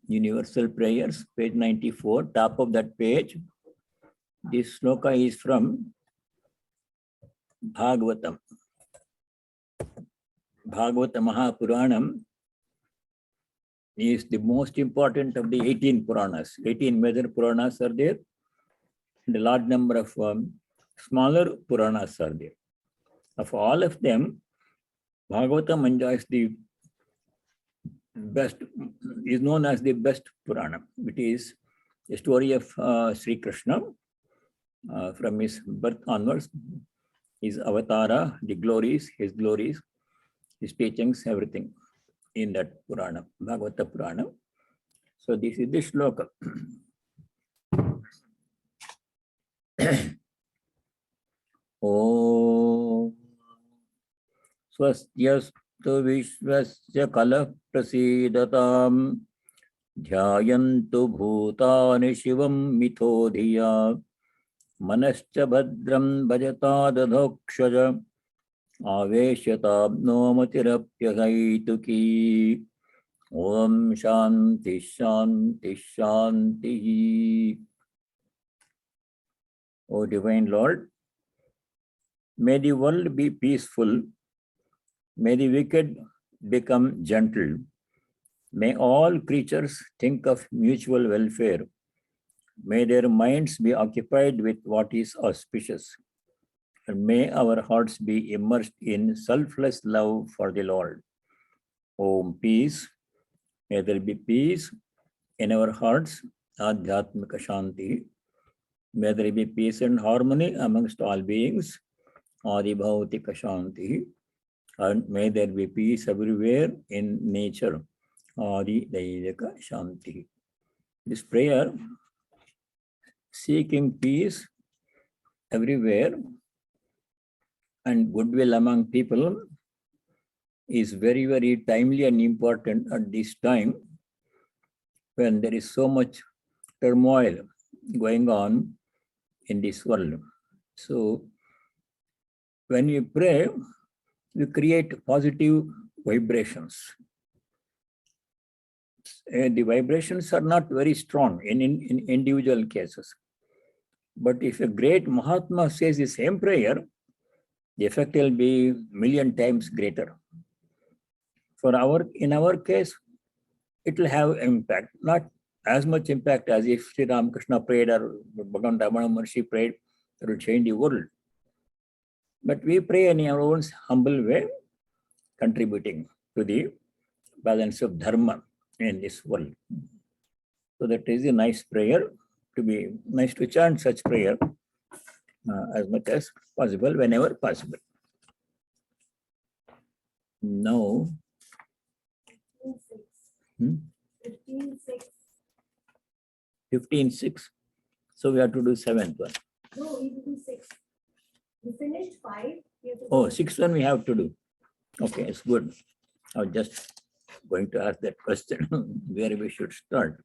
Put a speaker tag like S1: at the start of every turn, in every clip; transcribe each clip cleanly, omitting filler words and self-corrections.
S1: Universal Prayers, page 94, top of that page. This sloka is from Bhagavatam. Bhagavata Mahapuranam is the most important of the 18 Puranas. 18 major Puranas are there, and a large number of smaller Puranas are there. Of all of them, Bhagavatam enjoys the best, is known as the best Purana. It is a story of Sri Krishna from his birth onwards, his avatara, the glories, his teachings, everything in that Purana, Bhagavata Purana. So this is the shloka. Om Swastyastu Vishwasya Kala Prasidatam Dhyayantu Bhutani Shivam Mithodhiya Manascha Bhadram Bhajatadadhokshaja Aveshatabno Matirapyahaituki. Om Shanti Shanti Shanti. O Divine Lord, may the world be peaceful. May the wicked become gentle. May all creatures think of mutual welfare. May their minds be occupied with what is auspicious. And may our hearts be immersed in selfless love for the Lord. Om peace. May there be peace in our hearts. Adhyatmika Shanti. May there be peace and harmony amongst all beings. Adibhautika Shanti. And may there be peace everywhere in nature. Adi Daivika Shanti. This prayer, seeking peace everywhere and goodwill among people, is very, very timely and important at this time when there is so much turmoil going on in this world. So when we pray, we create positive vibrations. The vibrations are not very strong in individual cases. But if a great Mahatma says the same prayer, the effect will be million times greater. In our case, it will have impact, not as much impact as if Sri Ramakrishna prayed or Bhagavan Ramana Maharshi prayed, it will change the world. But we pray in our own humble way, contributing to the balance of dharma in this world. So that is a nice prayer, to be nice to chant such prayer as much as possible, whenever possible. Now, 15:6. So we have to do 7th one.
S2: No, we do 6. We finished 5.
S1: Oh, 6th one we have to do. Okay, it's good. I was just going to ask that question, where we should start.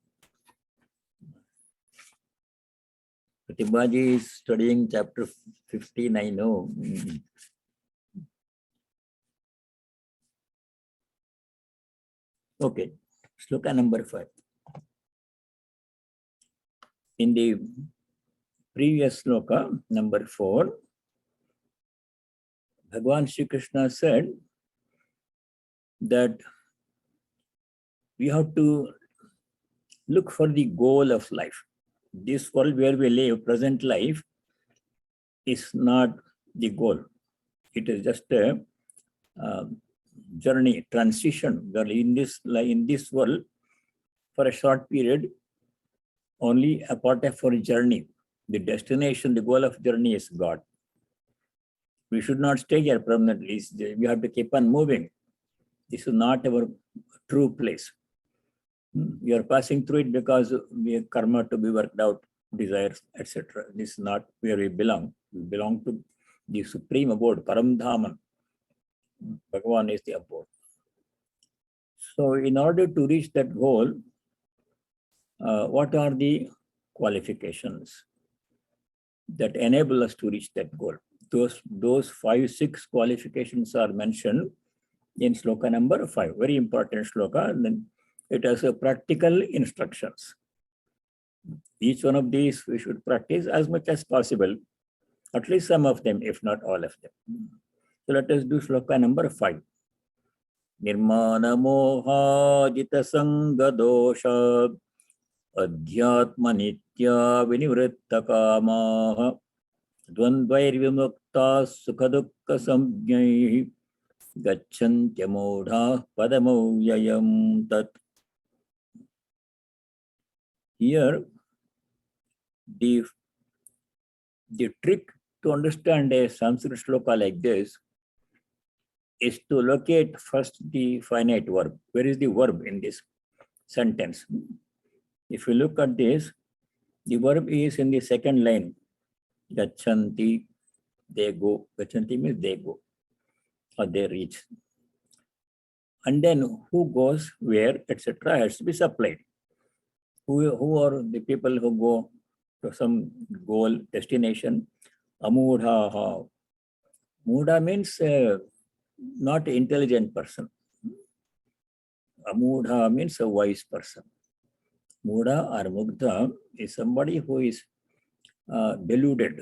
S1: Pratibhaji is studying chapter 15, I know. Okay, sloka number 5. In the previous sloka, number 4, Bhagavan Sri Krishna said that we have to look for the goal of life. This world where we live, present life, is not the goal. It is just a journey, transition. In this world, for a short period, only a part of our journey. The destination, the goal of journey is God. We should not stay here permanently. We have to keep on moving. This is not our true place. We are passing through it because we have karma to be worked out, desires, etc. This is not where we belong. We belong to the supreme abode, Param Dhaman. Bhagavan is the abode. So in order to reach that goal, what are the qualifications that enable us to reach that goal? Those 5, 6 qualifications are mentioned in sloka number 5. Very important sloka. And then it has a practical instructions. Each one of these we should practice as much as possible, at least some of them, if not all of them. So let us do sloka number 5. Nirmana moha jita sanga dosha adhyatma nitya vinivritta kamaha dvandvair vimukta sukha-dukkha samjnaihi gacchantya modha padamavyayam tat. Here, the trick to understand a Sanskrit shloka like this is to locate first the finite verb. Where is the verb in this sentence? If you look at this, the verb is in the second line. Gachanti, they go. Gachanti means they go, or they reach. And then who goes where, etc. has to be supplied. Who are the people who go to some goal, destination? Amudha. Mudha means not intelligent person. Amudha means a wise person. Mudha or Mugdha is somebody who is deluded.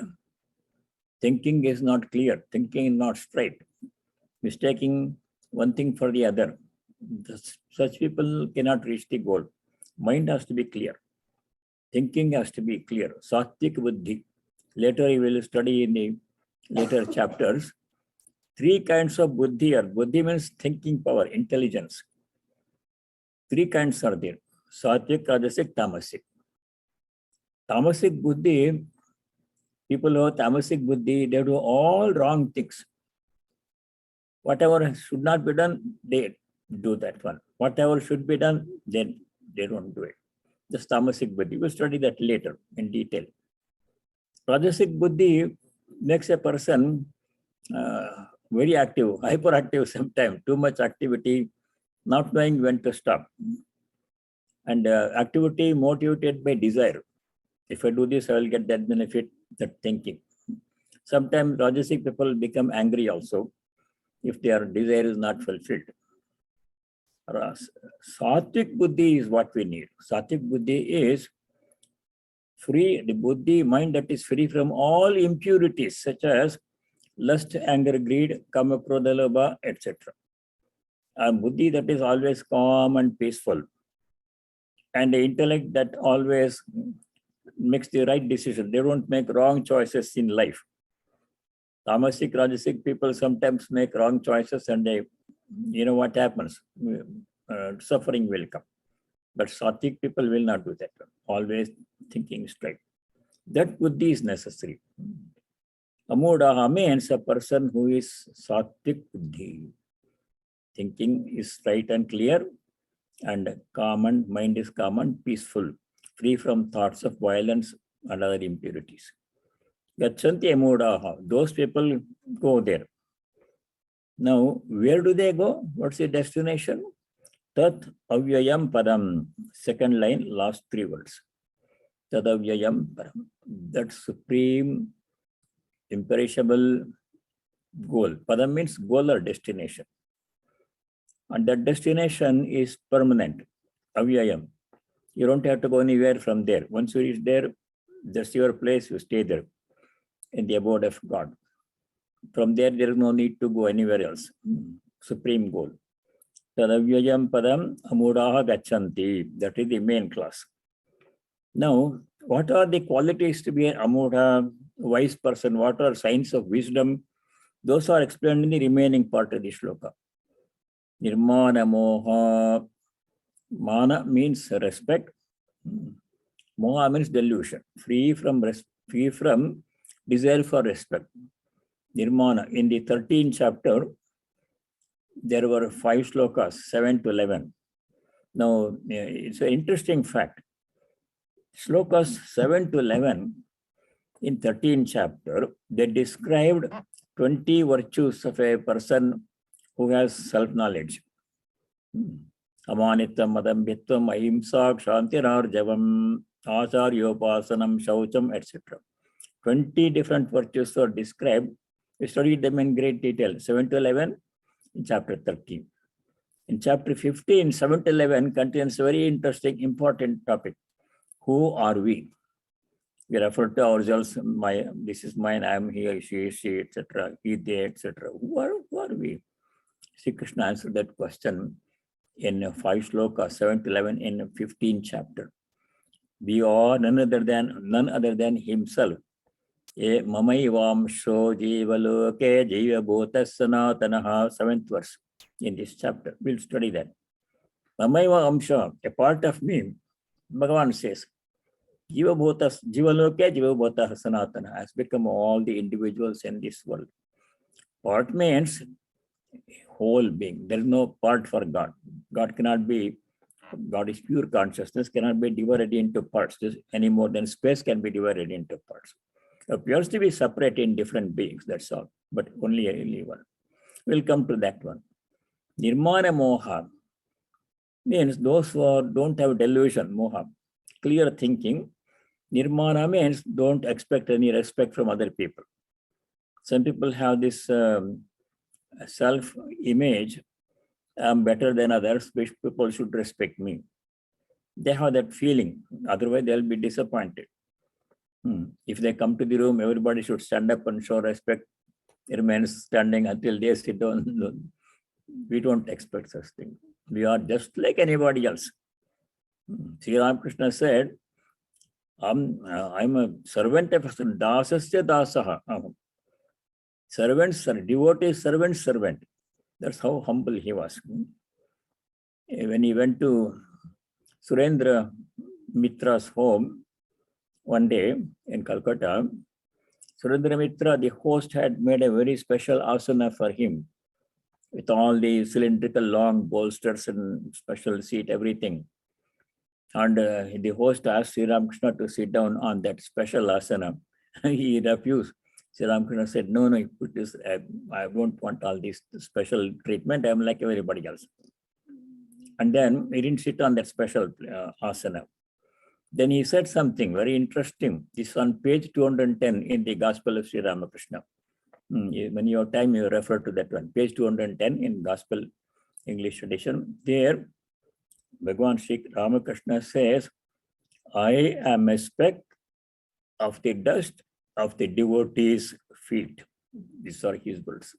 S1: Thinking is not clear. Thinking is not straight. Mistaking one thing for the other. Such people cannot reach the goal. Mind has to be clear. Thinking has to be clear. Sattvik buddhi. Later you will study in the later chapters. 3 kinds of buddhi are. Buddhi means thinking power, intelligence. 3 kinds are there. Sattvik, Rajasic, Tamasic. Tamasic buddhi, people who have Tamasic buddhi, they do all wrong things. Whatever should not be done, they do that one. Whatever should be done, then they don't do it. The Tamasic buddhi, we'll study that later in detail. Rajasic buddhi makes a person very active, hyperactive sometimes, too much activity, not knowing when to stop. And activity motivated by desire. If I do this, I will get that benefit, that thinking. Sometimes Rajasic people become angry also if their desire is not fulfilled. Sattvik buddhi is what we need. Sattvik buddhi is free, the buddhi, mind that is free from all impurities such as lust, anger, greed, kama, krodha, lobha, etc. A buddhi that is always calm and peaceful. And the intellect that always makes the right decision. They don't make wrong choices in life. Tamasic, Rajasic people sometimes make wrong choices and they, you know what happens? Suffering will come. But Sattvik people will not do that. Always thinking straight. That buddhi is necessary. Amudha means a person who is Sattvik buddhi. Thinking is straight and clear, and calm, and mind is calm and peaceful, free from thoughts of violence and other impurities. Gachanti Amudha, those people go there. Now, where do they go? What's the destination? Tat avyayam padam. Second line, last 3 words. Tat avyayam padam. That supreme, imperishable goal. Padam means goal or destination. And that destination is permanent. Avyayam. You don't have to go anywhere from there. Once you reach there, that's your place, you stay there in the abode of God. From there, there is no need to go anywhere else. Supreme goal. Tadavyayam padam amudaha gachanti. That is the main class. Now, what are the qualities to be an amudha, wise person? What are signs of wisdom? Those are explained in the remaining part of the shloka. Nirmana moha. Mana means respect. Moha means delusion. Free from desire for respect. Nirmana. In the 13th chapter, there were 5 slokas, 7 to 11. Now, it's an interesting fact. Slokas 7 to 11 in 13th chapter, they described 20 virtues of a person who has self-knowledge. Amanitam, madambhitvam, ahimsa, kshantirarjavam, acharyopasanam, shaucham, etc. 20 different virtues are described. We studied them in great detail. 7 to 11 in chapter 30. In chapter 15, 7 to 11 contains a very interesting, important topic. Who are we? We refer to ourselves, this is mine, I am here, she, etc., he, they, etc. Who are we? Sri Krishna answered that question in 5 slokas, 7 to 11 in 15th chapter. We are none other than himself. E Mamaivamsho Jivaloke Jiva Bhotas Sanatanaha, 7th verse in this chapter. We'll study that. Mamaiva Amsha, a part of me, Bhagavan says, Jiva Bhotas, Jivaloke Jiva Bhotas Sanatana has become all the individuals in this world. Part means whole being. There is no part for God. God is pure consciousness, cannot be divided into parts, just any more than space can be divided into parts. It appears to be separate in different beings, that's all, but only one. We'll come to that one. Nirmana Moha means those who don't have delusion, Moha, clear thinking. Nirmana means don't expect any respect from other people. Some people have this self-image, I'm better than others, which people should respect me. They have that feeling, otherwise they'll be disappointed. If they come to the room, everybody should stand up and show respect. It remains standing until they sit down. We don't expect such thing. We are just like anybody else. Sri Ramakrishna said, I'm a servant of dasasya dasaha. Servants, devotees, servant. That's how humble he was. When he went to Surendra Mitra's home one day in Calcutta, Surendra Mitra, the host, had made a very special asana for him with all the cylindrical long bolsters and special seat, everything. And the host asked Sri Ramakrishna to sit down on that special asana. He refused. Sri Ramakrishna said, no, put this, I won't want all this special treatment. I'm like everybody else. And then he didn't sit on that special asana. Then he said something very interesting. This is on page 210 in the Gospel of Sri Ramakrishna. When you have time, you refer to that one. Page 210 in Gospel English edition. There, Bhagavan Sri Ramakrishna says, I am a speck of the dust of the devotees' feet. These are his words.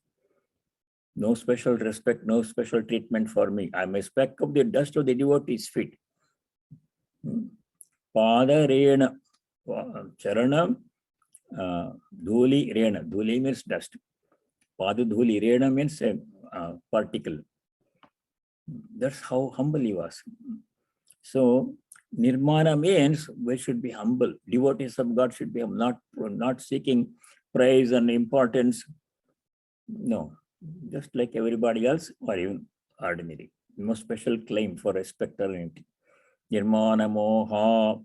S1: No special respect, no special treatment for me. I am a speck of the dust of the devotees' feet. Pada Rena, Charana, Dhuli Rena. Dhuli means dust. Pada Dhuli Rena means a particle. That's how humble he was. So, Nirmana means we should be humble. Devotees of God should be not seeking praise and importance. No, just like everybody else or even ordinary. No special claim for respect or anything. Nirmana Moha.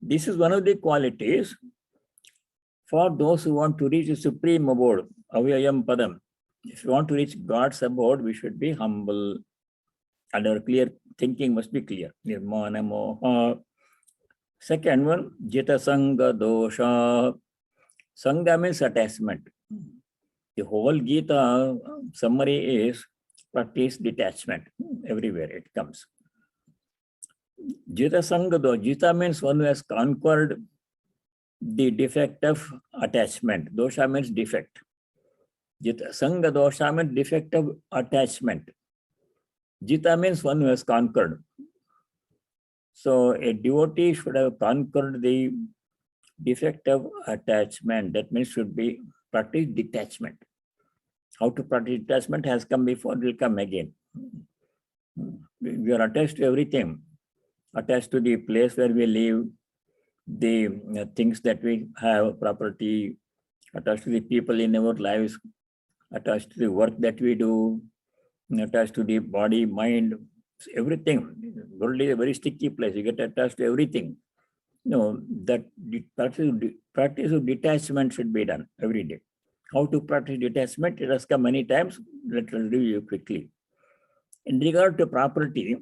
S1: This is one of the qualities for those who want to reach the supreme abode, Avyayam Padam. If you want to reach God's abode, we should be humble. And our clear thinking must be clear. Nirmana Moha. Second one, Jita Sangha Dosha. Sangha means attachment. The whole Gita summary is practice detachment. Everywhere it comes. Jita Sangha Dosha. Jita means one who has conquered the defect of attachment. Dosha means defect. Jita Sangha Dosha means defect of attachment. Jita means one who has conquered. So a devotee should have conquered the defect of attachment. That means should be practice detachment. How to practice detachment has come before, will come again. We are attached to everything. Attached to the place where we live, the things that we have, property, attached to the people in our lives, attached to the work that we do, attached to the body, mind, everything. The world is a very sticky place. You get attached to everything. No, that practice of detachment should be done every day. How to practice detachment? It has come many times. Let us review quickly. In regard to property,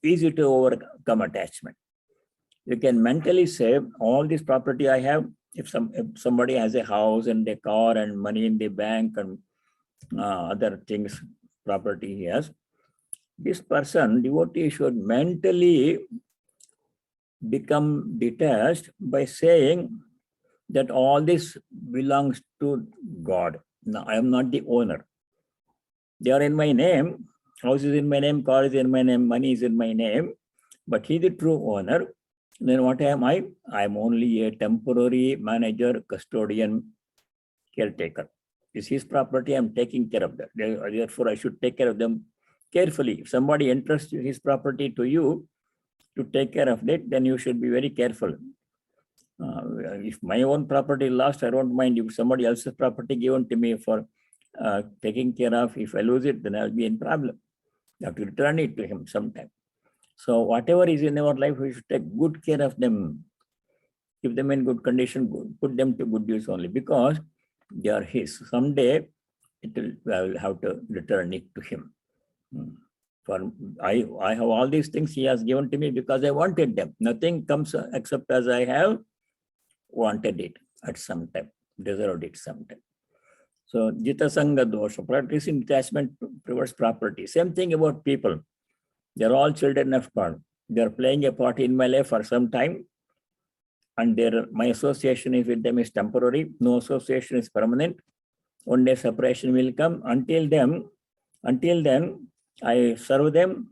S1: easy to overcome attachment. You can mentally say, all this property I have, if somebody has a house and a car and money in the bank and other things, property he has. This person, devotee, should mentally become detached by saying that all this belongs to God. Now, I am not the owner. They are in my name. House is in my name, car is in my name, money is in my name. But he is the true owner. Then what am I? I am only a temporary manager, custodian, caretaker. It's his property. I'm taking care of that. Therefore, I should take care of them carefully. If somebody entrusts his property to you to take care of it, then you should be very careful. If my own property lost, I don't mind. If somebody else's property given to me for taking care of, if I lose it, then I'll be in problem. You have to return it to him sometime. So whatever is in our life, we should take good care of them. Keep them in good condition, put them to good use only, because they are his. Someday I will have to return it to him. For I have all these things he has given to me because I wanted them. Nothing comes except as I have wanted it at some time, deserved it sometime. So jita sangha dosha, practicing detachment towards property. Same thing about people. They are all children of God. They are playing a part in my life for some time, and my association with them is temporary. No association is permanent. One day separation will come. Until then, I serve them,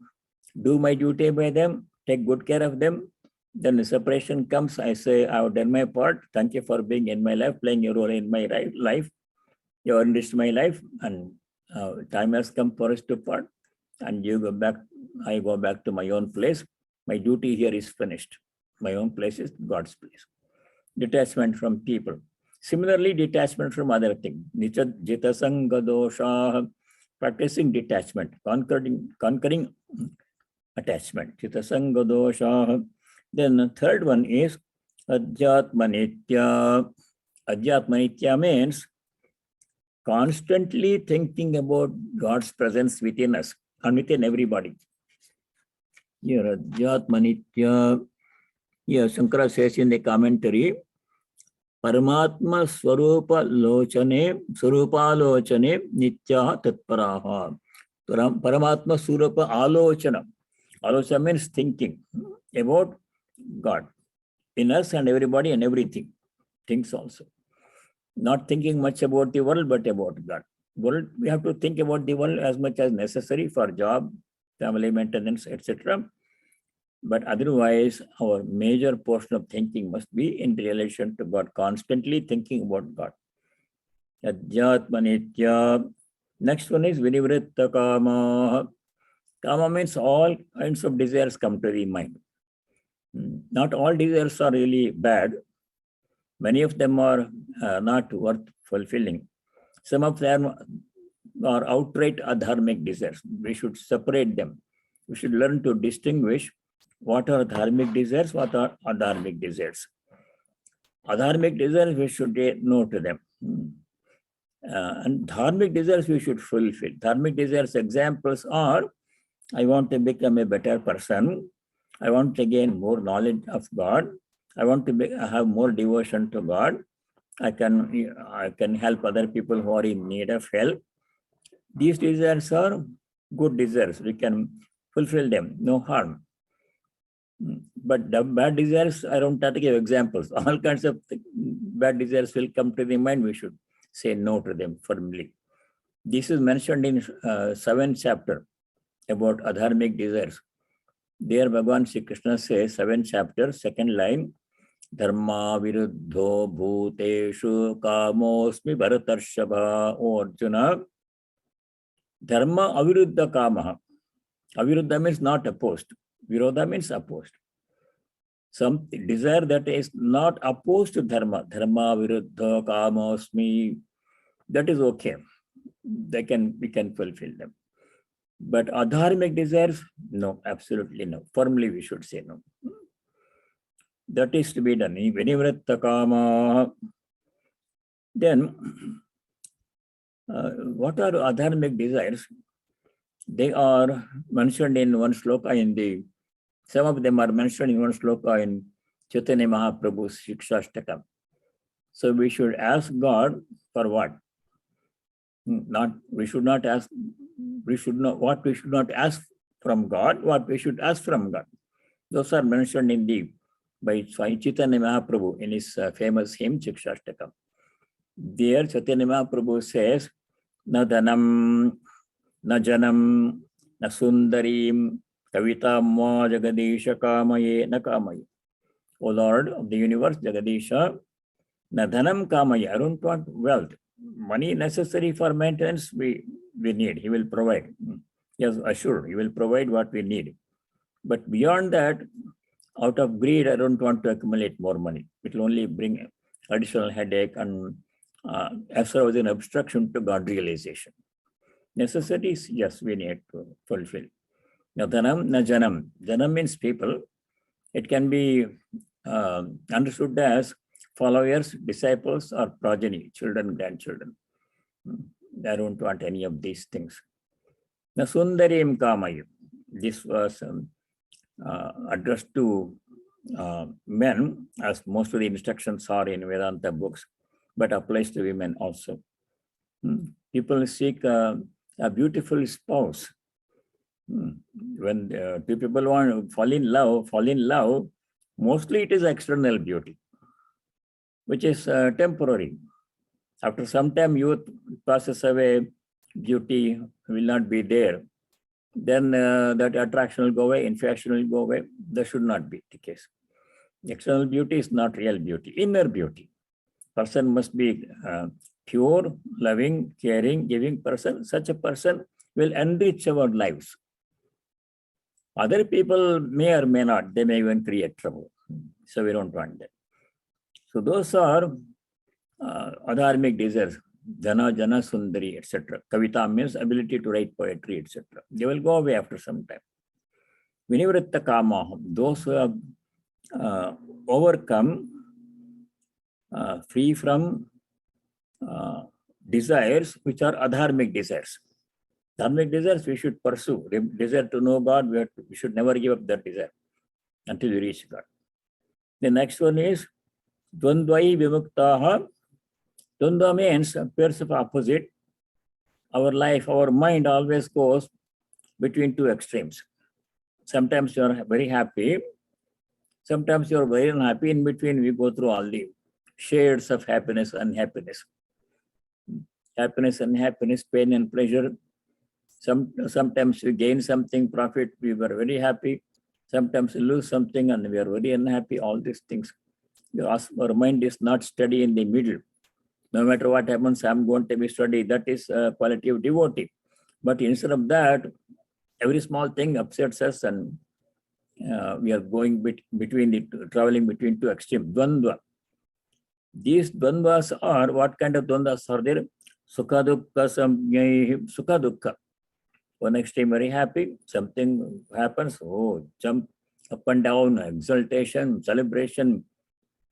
S1: do my duty by them, take good care of them. Then the separation comes. I say, I have done my part. Thank you for being in my life, playing a role in my life. You have enriched my life, and time has come for us to part. And you go back. I go back to my own place. My duty here is finished. My own place is God's place. Detachment from people. Similarly, detachment from other things. Jita sangha dosha, practicing detachment, conquering attachment. Jita sangha dosha. Then the third one is adhyatmanitya. Adhyatmanitya means constantly thinking about God's presence within us and within everybody. Here, adhyatmanitya. Here, Shankara says in the commentary, Paramatma Swarupa Lochane Nitya Tatparaha. Paramatma Swarupa Alochana. Alochana means thinking about God in us and everybody and everything. Things also. Not thinking much about the world, but about God. World, we have to think about the world as much as necessary for job, family maintenance, etc. But otherwise, our major portion of thinking must be in relation to God, constantly thinking about God. Adhyatmanitya. Next one is vinivritta kama. Kama means all kinds of desires come to the mind. Not all desires are really bad. Many of them are not worth fulfilling. Some of them are outright adharmic desires. We should separate them. We should learn to distinguish what are dharmic desires, what are adharmic desires. Adharmic desires, we should say no to them. And dharmic desires, we should fulfill. Dharmic desires examples are, I want to become a better person. I want to gain more knowledge of God. I want to have more devotion to God. I can help other people who are in need of help. These desires are good desires. We can fulfill them, no harm. But the bad desires, I don't have to give examples. All kinds of bad desires will come to the mind. We should say no to them firmly. This is mentioned in 7th chapter about adharmic desires. There Bhagavan Sri Krishna says, 7th chapter, 2nd line, Dharma viruddho bhuteshu kamosmi bharatarshava. O Arjuna, Dharma aviruddha kamaha. Aviruddha means not opposed. Virodha means opposed. Some desire that is not opposed to dharma. Dharma viruddha kamosmi. That is okay. We can fulfill them. But adharmic desires, no, absolutely no. Firmly we should say no. That is to be done. Vinivritta kama. Then, what are adharmic desires? They are mentioned in one sloka some of them are mentioned in one sloka in Chaitanya Mahaprabhu's Shikshashtakam. So we should ask God for what? We should not ask We should know what we should not ask from God, what we should ask from God. Those are mentioned by Swami Chaitanya Mahaprabhu in his famous hymn Chikshashtakam. There Chaitanya Mahaprabhu says, Na dhanam, na janam, na sundarim, kavita ma jagadisha kamaye na kamaye. O Lord of the universe, Jagadisha, na dhanam kamaye. I don't want wealth. Money necessary for maintenance we need. He will provide. Yes, assured, he will provide what we need. But beyond that, out of greed, I don't want to accumulate more money. It will only bring additional headache and serve as an obstruction to God realization. Necessities, yes, we need to fulfill. Na dhanam, na janam. Janam means people. It can be understood as followers, disciples, or progeny, children, grandchildren. I don't want any of these things. Na sundarim kamayu. This was addressed to men, as most of the instructions are in Vedanta books, but applies to women also. People seek a beautiful spouse. When two people want to fall in love, mostly it is external beauty, which is temporary. After some time, youth passes away, beauty will not be there. Then that attraction will go away, infatuation will go away. That should not be the case. External beauty is not real beauty, inner beauty. Person must be pure, loving, caring, giving person. Such a person will enrich our lives. Other people may or may not, they may even create trouble. So we don't want that. So those are adharmic desires, jana, sundari, etc. Kavita means ability to write poetry, etc. They will go away after some time. Vinivritta kama, those who have overcome, free from desires which are adharmic desires. Dharmic desires we should pursue. Desire to know God, we should never give up that desire until we reach God. The next one is Dvandvai Vimuktaha. Dvandva means pairs of opposite. Our life, our mind always goes between two extremes. Sometimes you are very happy, sometimes you are very unhappy. In between, we go through all the shades of happiness and unhappiness. Happiness and unhappiness, pain and pleasure. Sometimes we gain something, profit, we were very happy. Sometimes we lose something and we are very unhappy. All these things. Our mind is not steady in the middle. No matter what happens, I'm going to be steady. That is a quality of devotee. But instead of that, every small thing upsets us and we are going traveling between two extremes. Dvandva. These dvandvas are, what kind of dvandvas are there? Sukha dukkha samjnai, sukha dukkha. One extreme very happy, something happens, jump up and down, exultation, celebration.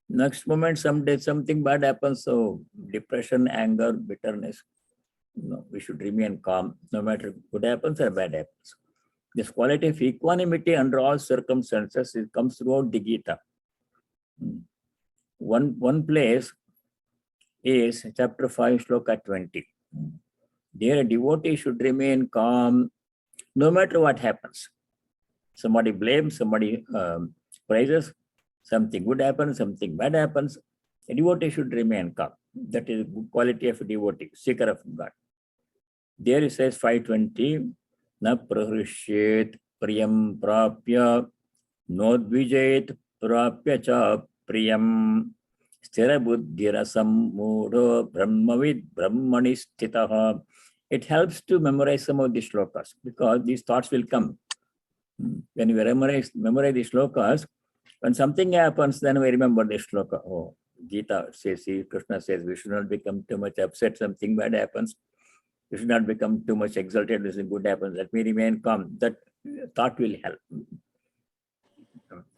S1: Next moment, someday something bad happens, so depression, anger, bitterness. No, we should remain calm, no matter good happens or bad happens. This quality of equanimity under all circumstances, it comes throughout the Gita. One place is chapter 5, shloka 20. There a devotee should remain calm no matter what happens. Somebody blames, somebody praises, something good happens, something bad happens. A devotee should remain calm. That is the quality of a devotee, seeker of God. There it says 5:20, na prahrushyet priyam prapya nodvijayet prapya cha priyam sthira buddhirasam mudho brahmavid brahmani sthitaha. It helps to memorize some of the shlokas because these thoughts will come. When we memorize the shlokas, when something happens, then we remember the shloka. Oh, Gita says, Krishna says, we should not become too much upset. Something bad happens. We should not become too much exalted. When something good happens, let me remain calm. That thought will help.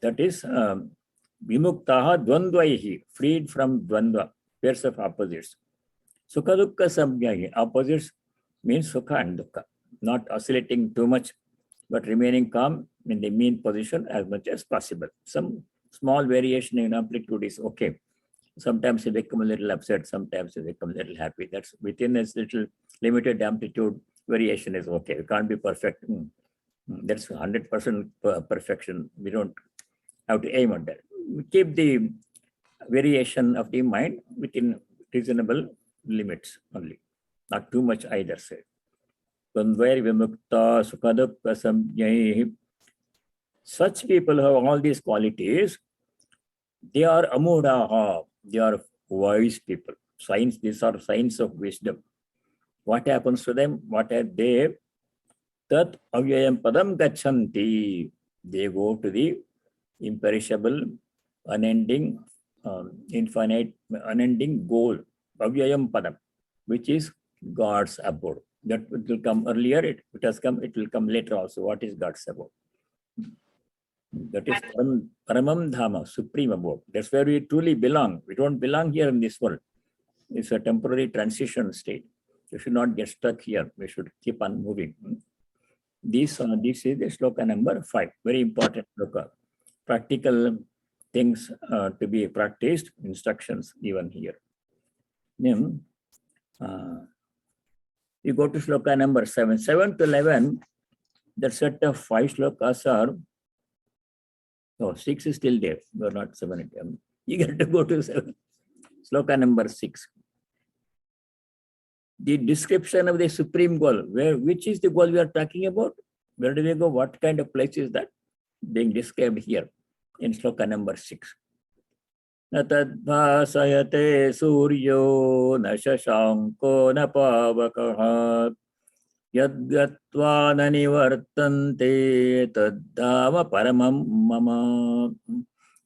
S1: That is vimuktaha dvandvaihi, freed from dvandva, pairs of opposites. Sukha dukkha samjnai, opposites means sukha and dukkha, not oscillating too much, but remaining calm in the mean position as much as possible. Some small variation in amplitude is okay. Sometimes you become a little upset, sometimes you become a little happy. That's within this little limited amplitude, variation is okay. We can't be perfect. That's 100% perfection. We don't have to aim at that. We keep the variation of the mind within reasonable limits only, not too much either side. Such people who have all these qualities, they are amudaha, they are wise people. Signs, these are signs of wisdom. What happens to them? What are they? Tat avyayam padam gachanti. They go to the imperishable, unending, infinite, unending goal. Avyayam padam, which is God's abode. That will come earlier. It has come. It will come later also. What is God's abode? That is Paramam Dhama, supreme abode. That's where we truly belong. We don't belong here in this world. It's a temporary transition state. We should not get stuck here. We should keep on moving. This is the sloka number 5. Very important sloka. Practical things to be practiced, instructions given here. Then, you go to sloka number 7. 7 to 11, that set of 5 slokas are, 6 is still there. We're not 7. You get to go to 7. Sloka number 6. The description of the supreme goal. Which is the goal we are talking about? Where do we go? What kind of place is that? Being described here in sloka number 6. Natadbhasayate suryo na shashanko na pavakaha yadgatva na nivartante taddhama paramam mama.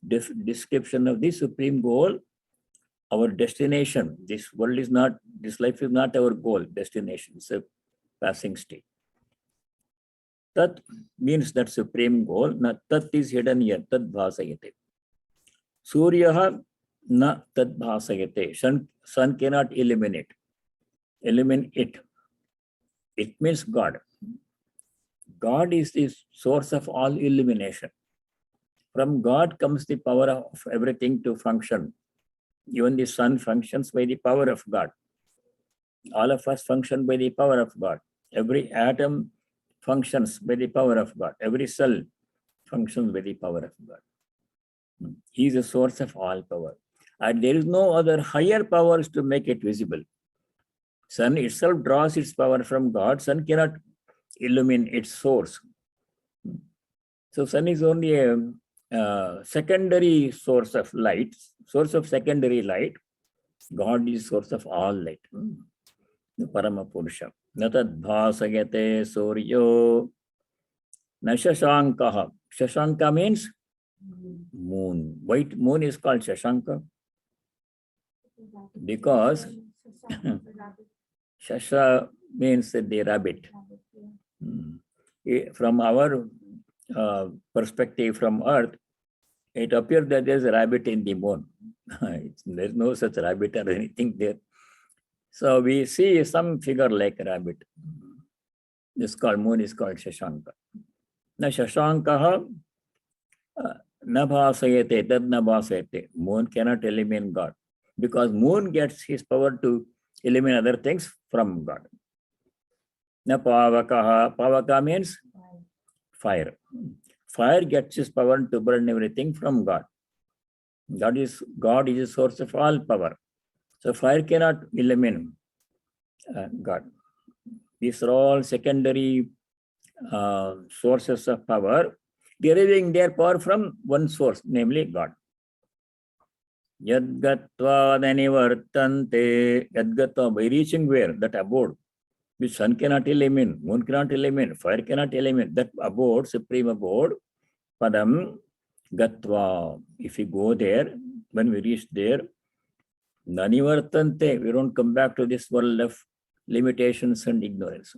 S1: Description of the supreme goal, our destination. This world is not, this life is not our goal, destination. It's a passing state. Tat means that supreme goal. Na tat is hidden here. Tad bhasayate. Suryaha na tad bhasayate. Sun cannot eliminate it. It means God. God is the source of all illumination. From God comes the power of everything to function. Even the sun functions by the power of God. All of us function by the power of God. Every atom functions by the power of God. Every cell functions by the power of God. He is the source of all power. And there is no other higher powers to make it visible. Sun itself draws its power from God. Sun cannot illumine its source. So sun is only a secondary source of light, source of secondary light. God is source of all light. The Parama Purusha. Natad bhasayate suryo na shashankaha. Shashanka means moon. White moon is called shashanka because shasha means the rabbit. From our perspective from Earth, it appears that there's a rabbit in the moon. There's no such rabbit or anything there. So we see some figure like a rabbit. This moon is called Shashanka. Na Shashankaha na bhasayate, tad na bhasayate. Moon cannot eliminate God because moon gets his power to eliminate other things from God. Na pavakaha. Pavaka means fire. Fire gets his power to burn everything from God. God is a source of all power. So fire cannot eliminate God. These are all secondary sources of power, deriving their power from one source, namely God. Yadgatva danivartante. Yadgatva, by reaching where? That abode, which sun cannot eliminate, moon cannot eliminate, fire cannot eliminate. That abode, supreme abode, padam gatva. If we go there, when we reach there, nanivartante, we don't come back to this world of limitations and ignorance.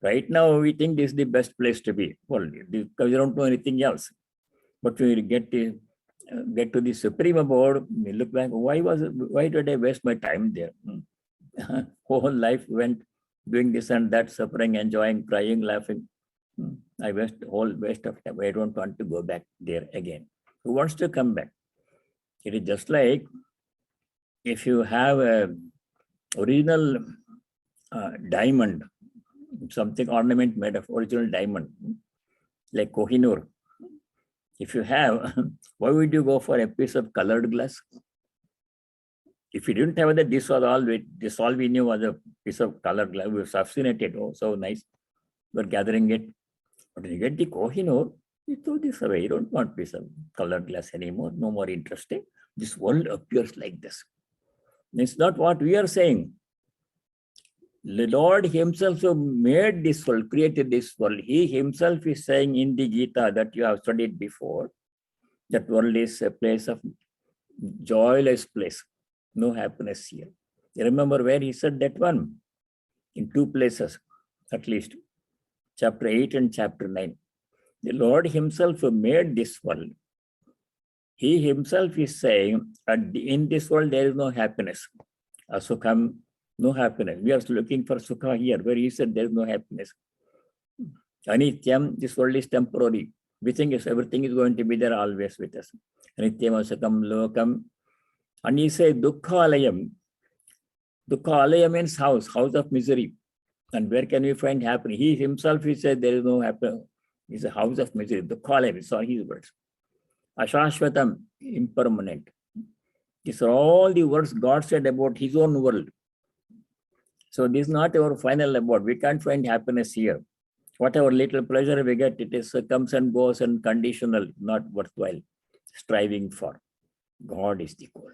S1: Right now, we think this is the best place to be. Well, because we don't know anything else. But when we get to the supreme abode, we look back, why did I waste my time there? Whole life went doing this and that, suffering, enjoying, crying, laughing. I waste of time. I don't want to go back there again. Who wants to come back? It is just like if you have a original diamond, something ornament made of original diamond, like Kohinoor. If you have, why would you go for a piece of colored glass? If you didn't have that, this all we knew was a piece of colored glass. We fascinated. Oh, so nice. We're gathering it. But when you get the Kohinoor, you throw this away. You don't want piece of colored glass anymore. No more interesting. This world appears like this. It's not what we are saying. The Lord himself who made this world, created this world. He himself is saying in the Gita that you have studied before, that world is a place of joyless place, no happiness here. You remember where he said that one? In two places, at least, chapter 8 and chapter 9. The Lord himself who made this world. He himself is saying, in this world there is no happiness. Asukham, no happiness. We are looking for sukha here, where he said there is no happiness. Anityam, this world is temporary. We think everything is going to be there always with us. Anityam, asukam, lokam. And he said, dukkhalayam. Dukkhalayam means house of misery. And where can we find happiness? He himself, he said there is no happiness. It's a house of misery. Dukkhalayam, it's all his words. Ashashvatam, impermanent. These are all the words God said about his own world. So this is not our final abode. We can't find happiness here. Whatever little pleasure we get, it is comes and goes and conditional, not worthwhile striving for. God is the goal.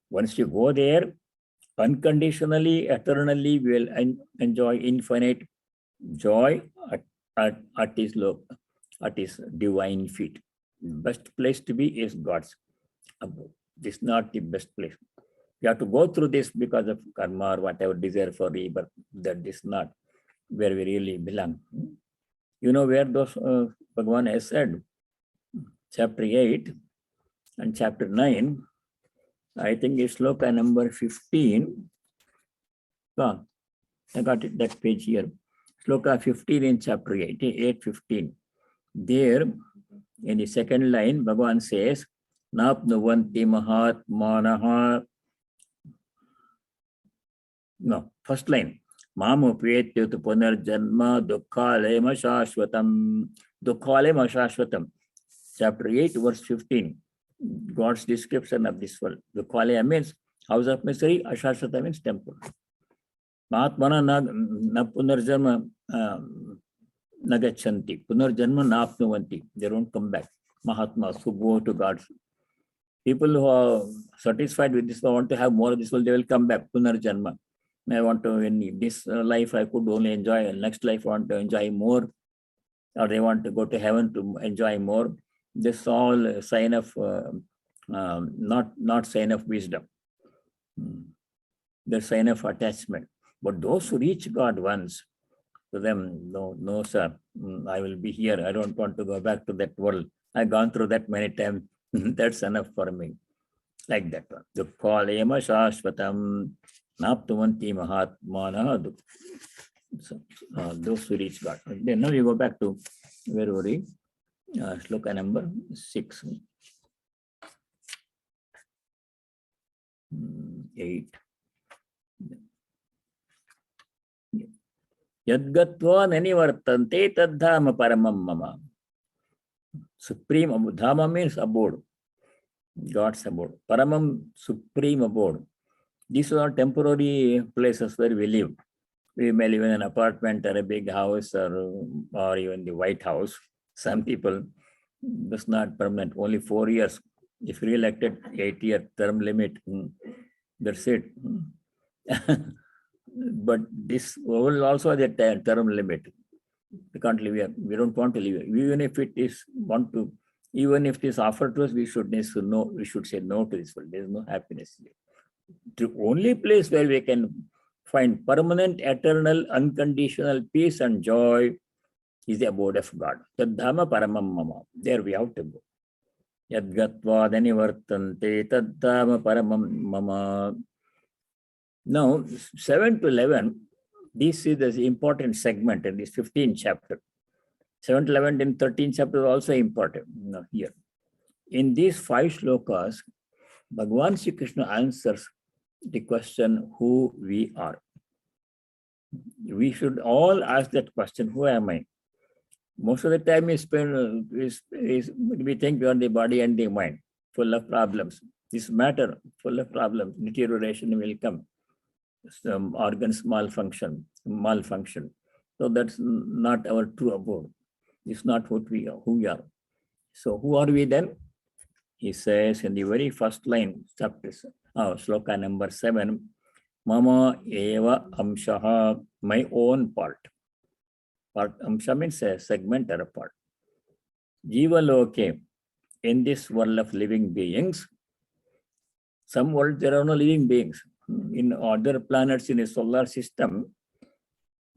S1: Once you go there, unconditionally, eternally, we will enjoy infinite joy at his divine feet. Best place to be is God's abode. This is not the best place. You have to go through this because of karma or whatever desire for rebirth. That is not where we really belong. You know where those Bhagavan has said, chapter 8 and chapter 9, I think it's sloka number 15. I got it, that page here. Sloka 15 in chapter 8, 8:15. There, in the second line, Bhagavan says, Napnuvanti mahatmanaha. No, first line. Mamupyetyut punarjanma dukkhalema shashvatam. Dukkhalema shashvatam. Chapter 8, verse 15. God's description of this world. Dukkhalema means house of misery. Ashashvata means temple. Mahatmana na punarjanma nagachanti. Punarjanma napnuvanti. They don't come back. Mahatmas who go to God's. People who are satisfied with this, want to have more of this world, they will come back. Punarjanma. I want to, in this life, I could only enjoy, next life, I want to enjoy more, or they want to go to heaven to enjoy more. This is all a sign of, not sign of wisdom. The sign of attachment. But those who reach God once, to them, no, sir, I will be here. I don't want to go back to that world. I've gone through that many times. That's enough for me. Like that one. Dukkhalema shashvatam. Naptuvanti mahatmana. Those who reach God. Then now we go back to where were we? Sloka number 6. 8. Yadgatva nanivartante tadhama paramam mama. Supreme abode. Dhama means abode. God's abode. Paramam, supreme abode. These are temporary places where we live. We may live in an apartment or a big house or even the White House. Some people, that's not permanent, only 4 years. If re-elected, 8-year term limit, that's it. But this will also have a term limit. We can't live here. We don't want to live here. Even if it is even if it is offered to us, we should say no to this world. There is no happiness here. The only place where we can find permanent, eternal, unconditional peace and joy is the abode of God. Tadhama paramam mama. There we have to go. Yadgatva danivartante tadhama paramam mama. Now, 7 to 11, this is the important segment in this 15th chapter. 7 to 11 in 13th chapter is also important here. In these 5 shlokas, Bhagavan Sri Krishna answers the question who we are. We should all ask that question, who am I? Most of the time we spend, we think we are the body and the mind, full of problems. This matter, full of problems, deterioration will come. Some organs malfunction. So that's not our true abode. It's not what we are, who we are. So who are we then? He says in the very first line, chapter, sloka number 7, Mama eva amshaha, my own part. Part amsha means a segment or a part. Jiva loke, in this world of living beings, some world there are no living beings. In other planets in the solar system,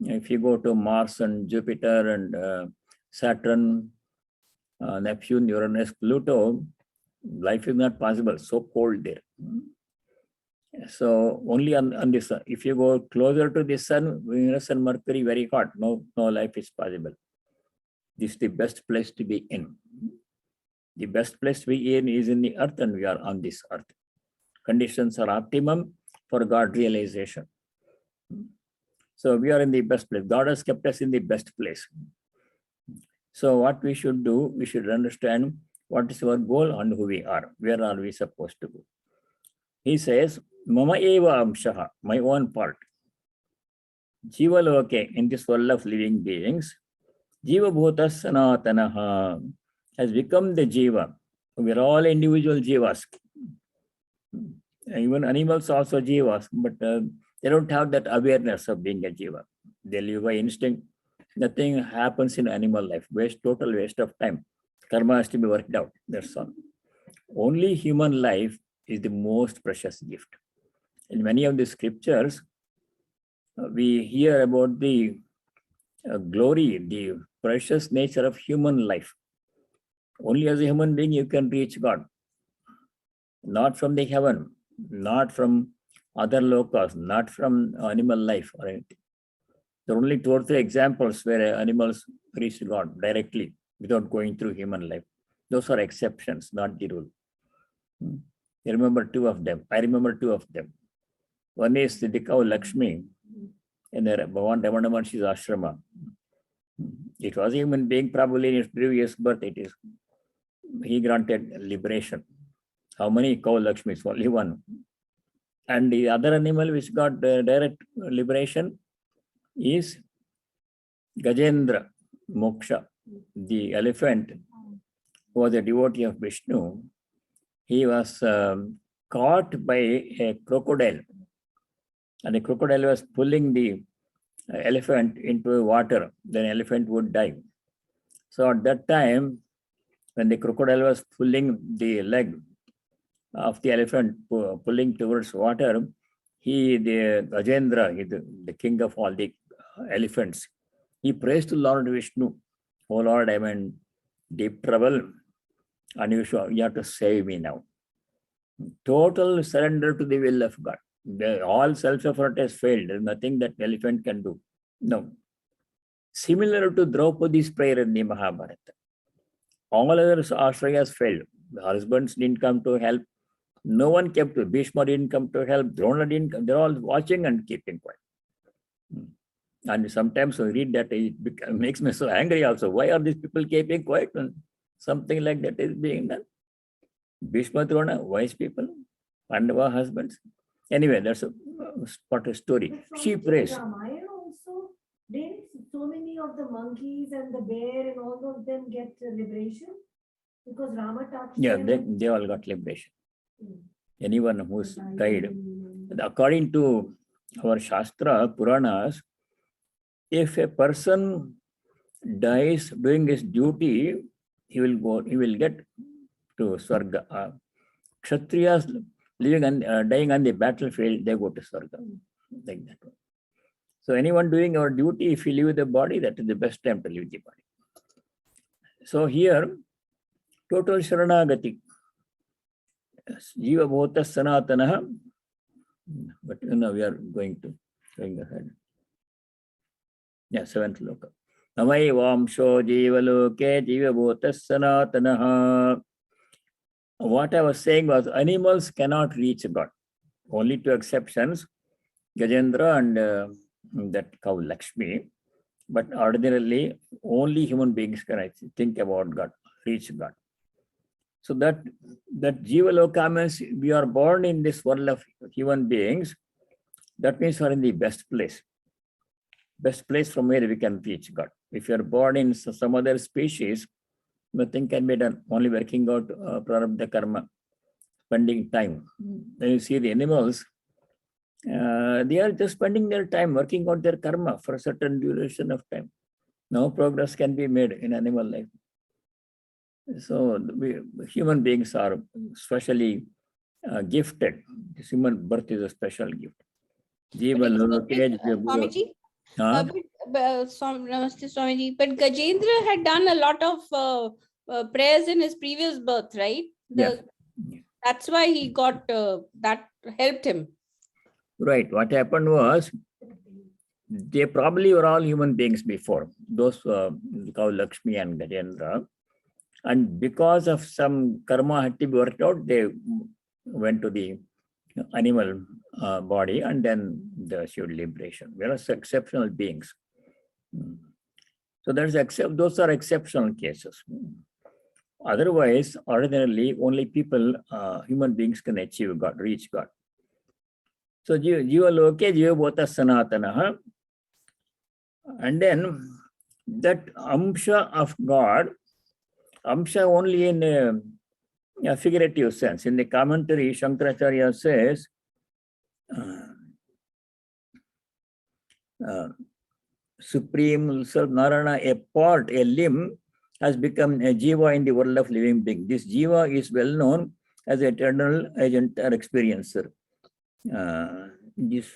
S1: if you go to Mars and Jupiter and Saturn, Neptune, Uranus, Pluto, life is not possible, so cold there. So only on the sun. If you go closer to the sun, Venus and Mercury, very hot, no life is possible. This is the best place to be in. The best place to be in is in the earth, and we are on this earth. Conditions are optimum for God realization. So we are in the best place. God has kept us in the best place. So what we should do, we should understand what is our goal and who we are. Where are we supposed to go? He says, Mama eva amshaha, my own part. Jiva loke, in this world of living beings, Jiva bhuta sanatanaha, has become the Jiva. We are all individual Jivas. Even animals also Jivas, but they don't have that awareness of being a Jiva. They live by instinct. Nothing happens in animal life. Total waste of time. Karma has to be worked out. That's all. Only human life is the most precious gift. In many of the scriptures, we hear about the glory, the precious nature of human life. Only as a human being you can reach God. Not from the heaven, not from other lokas, not from animal life or anything. There are only 2 or 3 examples where animals reach God directly without going through human life. Those are exceptions, not the rule. You remember 2 of them. I remember 2 of them. One is the cow Lakshmi in the Bhagavan Ramana Maharshi's ashrama. It was a human being, probably in his previous birth. He granted liberation. How many cow Lakshmis? Only 1. And the other animal which got direct liberation is Gajendra Moksha, the elephant, who was a devotee of Vishnu. He was caught by a crocodile, and the crocodile was pulling the elephant into water. Then elephant would die. So at that time, when the crocodile was pulling the leg of the elephant, pulling towards water, the Gajendra, the king of all the elephants, he praised to Lord Vishnu. Oh Lord, I'm in deep trouble, and you have to save me now. Total surrender to the will of God. All self-effort has failed. There's nothing that elephant can do. No. Similar to Draupadi's prayer in the Mahabharata. All other ashrayas failed. The husbands didn't come to help. No one came to. Bhishma didn't come to help. Drona didn't come. They're all watching and keeping quiet. And sometimes I read that, it makes me so angry also. Why are these people keeping quiet when something like that is being done? Bhishma, Drona, wise people, Pandava husbands. Anyway, that's a part of story. She prays.
S2: Ramayana also, didn't so many of the monkeys and the bear and all of them get liberation? Because Rama touched them.
S1: They all got liberation. Anyone who's died. According to our Shastra, Puranas, if a person dies doing his duty, he will get to Swarga. Kshatriyas living and dying on the battlefield, they go to Swarga. Like that. So anyone doing our duty, if you leave the body, that is the best time to leave the body. So here, total Sharanagati. Jiva Bhota Sanatanaha. But we are going ahead. Yeah, 7th loka. Namai Vamsho Jiva Loke Jiva Bhota Sanatanaha. What I was saying was animals cannot reach God. Only 2 exceptions, Gajendra and that cow Lakshmi, but ordinarily only human beings can actually think about God, reach God. So that Jiva Loka means we are born in this world of human beings. That means we are in the best place from where we can reach God. If you are born in some other species, nothing can be done, only working out prarabdha karma, spending time. When you see the animals, they are just spending their time working out their karma for a certain duration of time. No progress can be made in animal life. So human beings are specially gifted. This human birth is a special gift.
S3: Swamiji, Namaste, Swamiji. But Gajendra had done a lot of prayers in his previous birth, right?
S1: Yes.
S3: That's why he got that helped him.
S1: Right. What happened was, they probably were all human beings before, those called Lakshmi and Gajendra. And because of some karma had to be worked out, they went to the animal body, and then they achieved liberation. We are exceptional beings. So those are exceptional cases. Otherwise, ordinarily, only people, human beings can achieve God, reach God. So Jiva Loke, Jiva Bhota Sanatana. And then that Amsha of God, Amsha only in a figurative sense. In the commentary, Shankaracharya says, Supreme Self Narayana, a part, a limb, has become a Jiva in the world of living being. This Jiva is well known as eternal agent or experiencer. This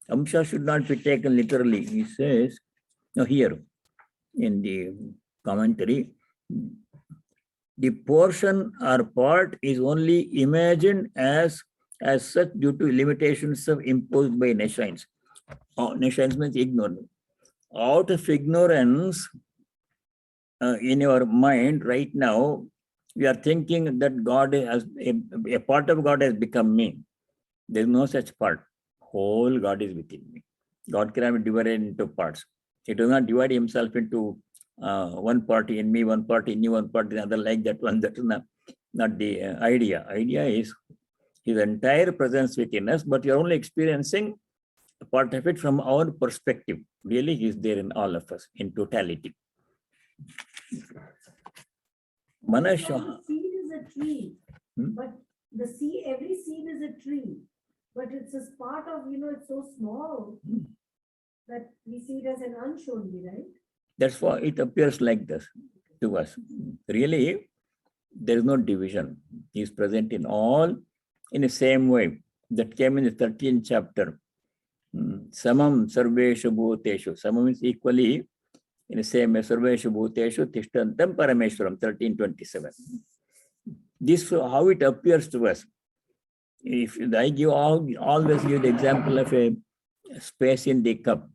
S1: Amsha should not be taken literally. He says, here in the commentary, the portion or part is only imagined as such due to limitations imposed by nescience. Nescience means ignorance. Out of ignorance in your mind right now, we are thinking that God has a part of God has become me. There is no such part. Whole God is within me. God cannot be divided into parts. He does not divide himself into one part in me, one part in you, one part in other, like that one. That is not the idea. Idea is his entire presence within us, but you're only experiencing a part of it from our perspective. Really, he is there in all of us, in totality.
S2: The seed is a tree, but every seed is a tree, but it's a part of, it's so small that we see it as an ansh only, right?
S1: That's why it appears like this to us. Really, there is no division. He is present in all in the same way. That came in the 13th chapter. Samam sarveshu bhuteshu. Samam is equally in the same way. Sarveshu bhuteshu tishtantam parameshwaram, 1327. This how it appears to us. If I always give the example of a space in the cup.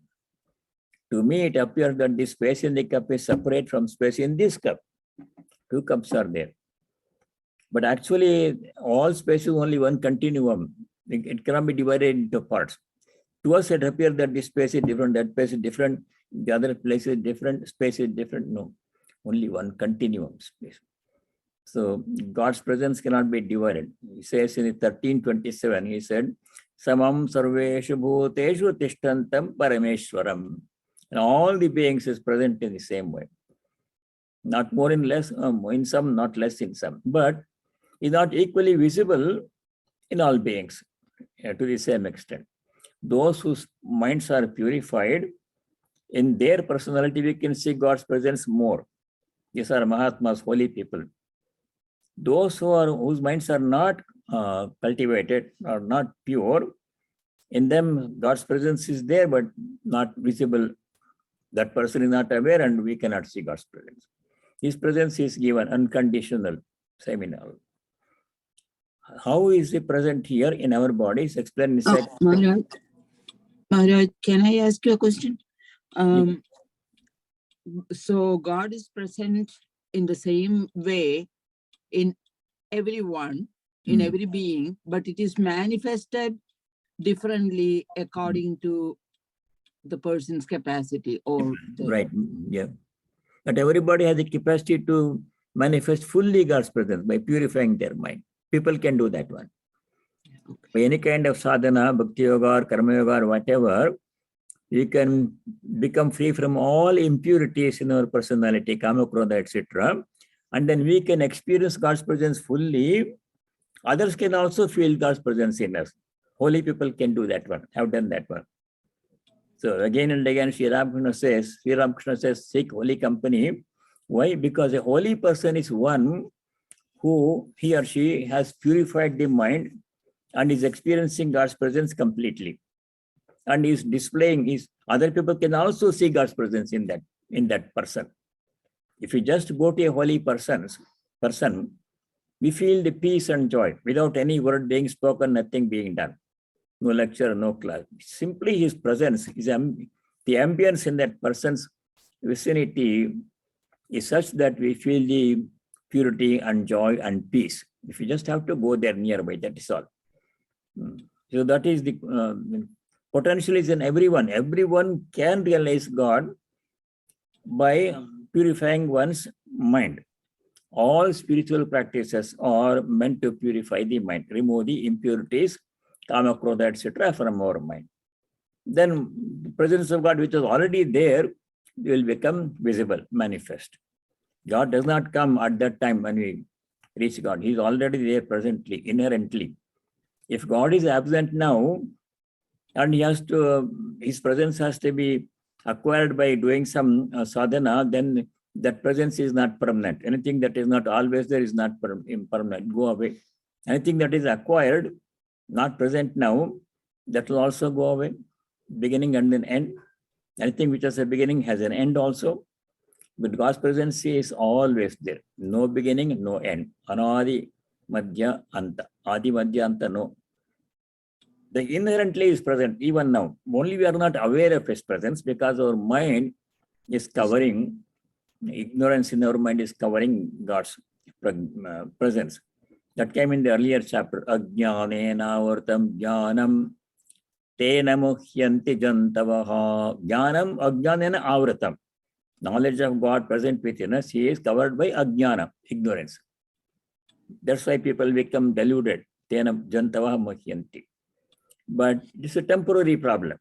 S1: To me, it appears that the space in the cup is separate from space in this cup. Two cups are there. But actually, all space is only one continuum. It cannot be divided into parts. To us, it appears that this space is different, that space is different, the other place is different, space is different. No, only one continuum space. So God's presence cannot be divided. He says in 1327, he said, Samam sarveshu bhuteshu tishtantam parameshwaram. And all the beings is present in the same way. Not more in less, in some, not less in some. But is not equally visible in all beings to the same extent. Those whose minds are purified, in their personality, we can see God's presence more. These are Mahatmas, holy people. Those whose minds are not cultivated or not pure, in them God's presence is there but not visible. That person is not aware and we cannot see God's presence. His presence is given unconditional, seminal. How is he present here in our bodies? Explain.
S4: Maharaj, can I ask you a question? So God is present in the same way in everyone, in every being, but it is manifested differently according to the person's capacity or the,
S1: Right. Yeah. But everybody has the capacity to manifest fully God's presence by purifying their mind. People can do that one.
S4: okay.
S1: By any kind of sadhana, bhakti yoga or karma yoga or whatever, you can become free from all impurities in our personality, kama, krodha, etc. And then we can experience God's presence fully. Others can also feel God's presence in us. Holy people can do that one, have done that one. So again and again, Sri Ramakrishna says, seek holy company. Why? Because a holy person is one who, he or she has purified the mind and is experiencing God's presence completely. And is displaying his, other people can also see God's presence in that person. If you just go to a holy person, we feel the peace and joy without any word being spoken, nothing being done. No lecture, no class. Simply his presence, the ambience in that person's vicinity is such that we feel the purity and joy and peace. If you just have to go there nearby, that is all. So that is the potential is in everyone. Everyone can realize God by purifying one's mind. All spiritual practices are meant to purify the mind, remove the impurities, kama, krodha, etc. from our mind. Then the presence of God, which is already there, will become visible, manifest. God does not come at that time when we reach God. He is already there presently, inherently. If God is absent now, and his presence has to be acquired by doing some sadhana, then that presence is not permanent. Anything that is not always there is not impermanent, go away. Anything that is acquired, not present now, that will also go away, beginning and then end. Anything which has a beginning has an end also. But God's presence is always there. No beginning, no end. Anadi, madhya, anta. Adi, madhya, anta, no. The inherently is present even now. Only we are not aware of his presence because our mind is covering, ignorance in our mind is covering God's presence. That came in the earlier chapter. Ajnanena vartam jnanam tena muhyanti jantavaha. Jnanam ajnanena avratam. Knowledge of God present within us, he is covered by ajnana, ignorance. That's why people become deluded. Tena jantavaha muhyanti. But it's a temporary problem.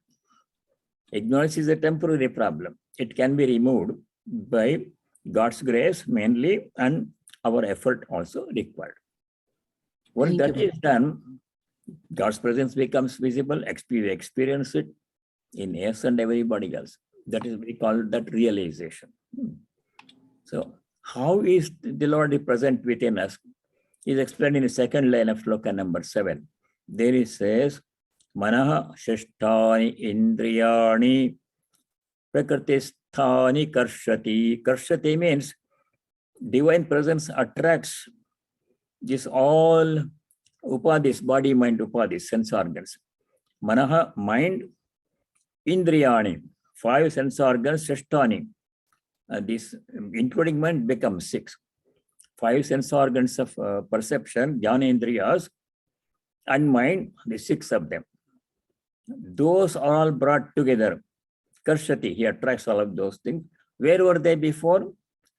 S1: Ignorance is a temporary problem. It can be removed by God's grace mainly, and our effort also required. Once that is done, God's presence becomes visible, we experience it in us and everybody else. That is, we call that realization. So how is the Lord present within us? Is explained in the second line of sloka number 7. There it says, Manaha Shashtani Indriyani Prakritisthani Karshati. Karshati means divine presence attracts this all upadis, body, mind, upadis, sense organs. Manaha, mind, Indriyani, 5 sense organs, Shashtani. This, including mind, becomes 6. 5 sense organs of perception, jnana indriyas, and mind, the 6 of them. Those are all brought together. Karshati, he attracts all of those things. Where were they before?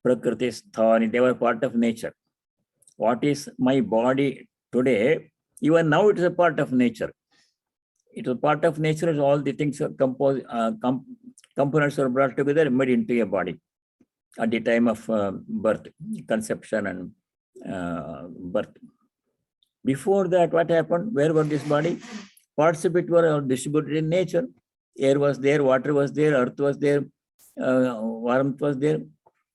S1: Prakritisthani, they were part of nature. What is my body today? Even now it is a part of nature. It is part of nature as all the things are components are brought together and made into a body at the time of birth, conception and birth. Before that, what happened? Where was this body? Parts of it were distributed in nature. Air was there, water was there, earth was there, warmth was there,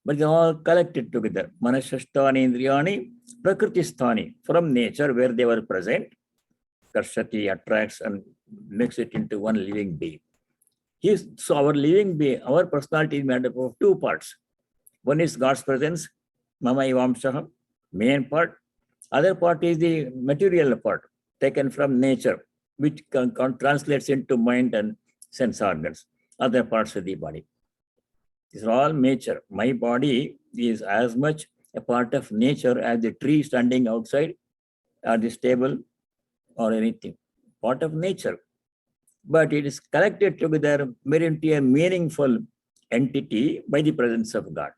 S1: but they all collected together. Manashasthani, Indriyani, Prakritisthani, from nature where they were present. Karshati attracts and makes it into one living being. So our living being, our personality is made up of 2 parts. One is God's presence, Mama Ivamshaha, main part. Other part is the material part, taken from nature, which translates into mind and sense organs, other parts of the body. These are all nature. My body is as much a part of nature as the tree standing outside or the stable or anything. Part of nature. but it is collected together, made into a meaningful entity by the presence of God.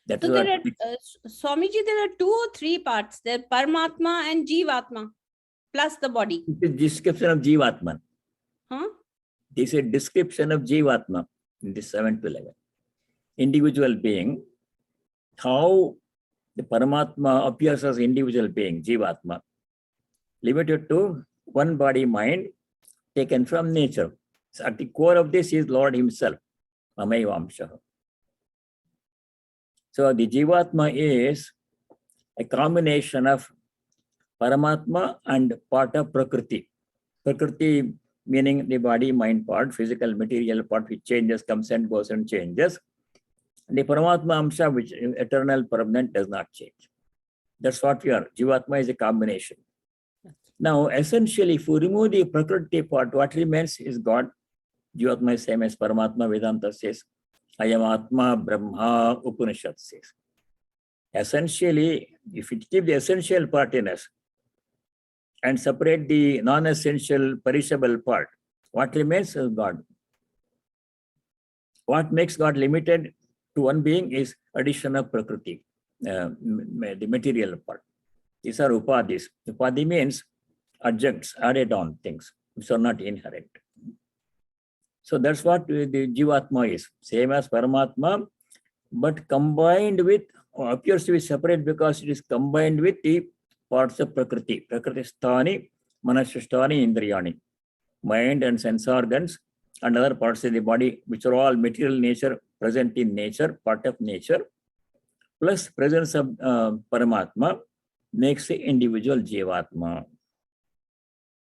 S1: That
S3: So
S1: is
S3: there
S1: what
S3: are, Swamiji, there are 2 or 3 parts. There Paramatma and Jivatma, plus the body.
S1: it is description of Jivatman.
S3: Huh?
S1: This is a description of Jivatma in the 7th level. Individual being, how the Paramatma appears as individual being, Jivatma, limited to one body mind taken from nature. So at the core of this is Lord himself, Mamayvamshaha. So the Jivatma is a combination of Paramatma and part of Prakriti. Prakriti meaning the body, mind part, physical, material part, which changes, comes and goes and changes. And the Paramatma Amsha, which is eternal, permanent, does not change. That's what we are. Jivatma is a combination. Now, essentially, if we remove the Prakriti part, what remains is God. Jivatma is same as Paramatma. Vedanta says, I am Atma, Brahma, Upanishads says. Essentially, if we keep the essential part in us and separate the non-essential, perishable part, what remains is God. What makes God limited to one being is addition of Prakriti, the material part. These are upadhis. Upadhi means adjuncts, added on things, which are not inherent. So that's what the Jivatma is, same as Paramatma, but combined with, or appears to be separate because it is combined with the parts of Prakriti. Prakriti sthani, manasasthani, indriyani, mind and sense organs, and other parts of the body, which are all material nature, present in nature, part of nature, plus presence of Paramatma makes the individual Jivatma.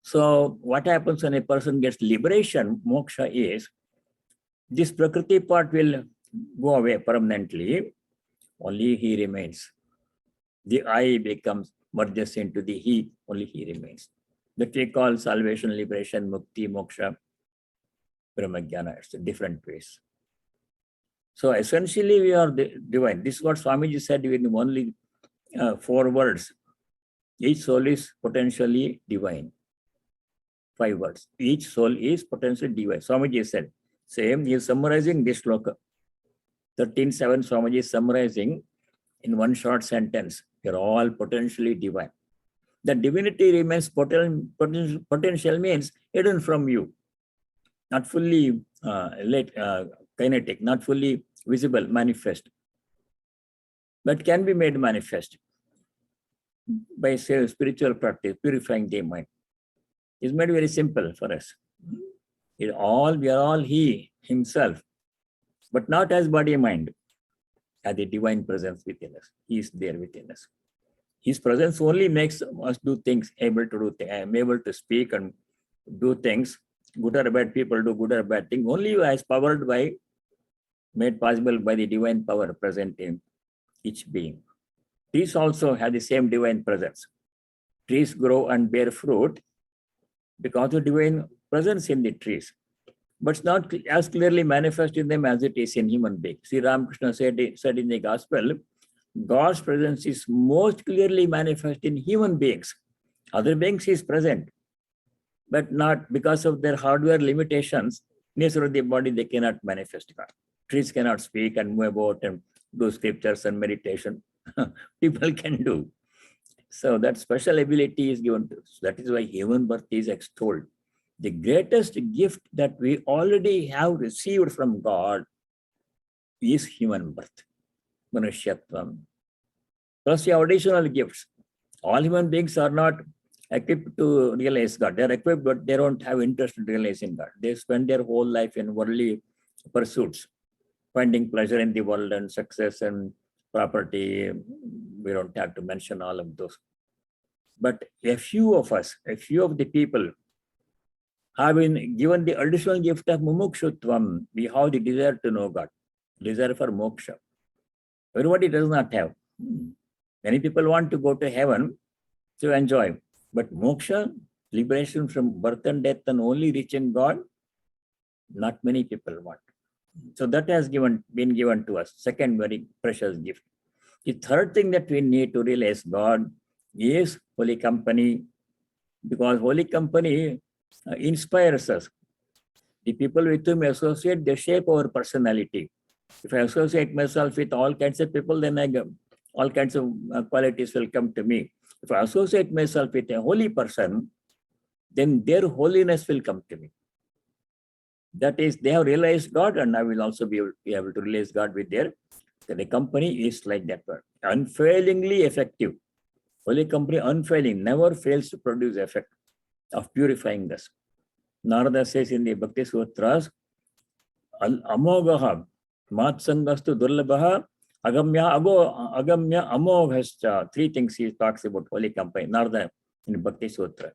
S1: So what happens when a person gets liberation, moksha, is this Prakriti part will go away permanently, only he remains. The I becomes, merges into the he, only he remains. That we call salvation, liberation, mukti, moksha, brahmajnana. It's different ways. So essentially we are divine. This is what Swamiji said in only 4 words. Each soul is potentially divine. 5 words. Each soul is potentially divine. Swamiji said, same, he is summarizing this sloka. 13.7, Swamiji is summarizing in one short sentence. You're all potentially divine. The divinity remains potential means hidden from you. Not fully kinetic, not fully visible, manifest. But can be made manifest by spiritual practice, purifying the mind. It's made very simple for us. We are all he, himself, but not as body mind, as the divine presence within us. He is there within us. His presence only makes us do things, able to do things. I am able to speak and do things. Good or bad people do good or bad things. Only as powered by, made possible by the divine power present in each being. Trees also have the same divine presence. Trees grow and bear fruit because of divine presence in the trees, but it's not as clearly manifest in them as it is in human beings. Sri Ramakrishna said in the Gospel, God's presence is most clearly manifest in human beings. Other beings is present, but not because of their hardware limitations, nature of the body, they cannot manifest God. Trees cannot speak and move about and do scriptures and meditation. People can do. So that special ability is given to us. That is why human birth is extolled. The greatest gift that we already have received from God is human birth, Manushyatvam. Plus the additional gifts. All human beings are not equipped to realize God. They're equipped, but they don't have interest in realizing God. They spend their whole life in worldly pursuits, finding pleasure in the world and success and property. We don't have to mention all of those. But a few of us, a few of the people have been given the additional gift of mumukshutvam. We have the desire to know God, desire for moksha. Everybody does not have. Many people want to go to heaven to enjoy. But moksha, liberation from birth and death and only reaching God, not many people want. So that has been given to us. Second very precious gift. The third thing that we need to realize God is holy company, because holy company inspires us. The people with whom we associate, they shape our personality. If I associate myself with all kinds of people, then all kinds of qualities will come to me. If I associate myself with a holy person, then their holiness will come to me. That is, they have realized God, and I will also be able to realize God with their. The company is like that one. Unfailingly effective. Holy company, unfailing, never fails to produce effect of purifying us. Narada says in the Bhakti Sutras, Amogaha, Matsangastu Durlabaha, Agamya Amoghascha. Three things he talks about holy company. Narada in Bhakti Sutra.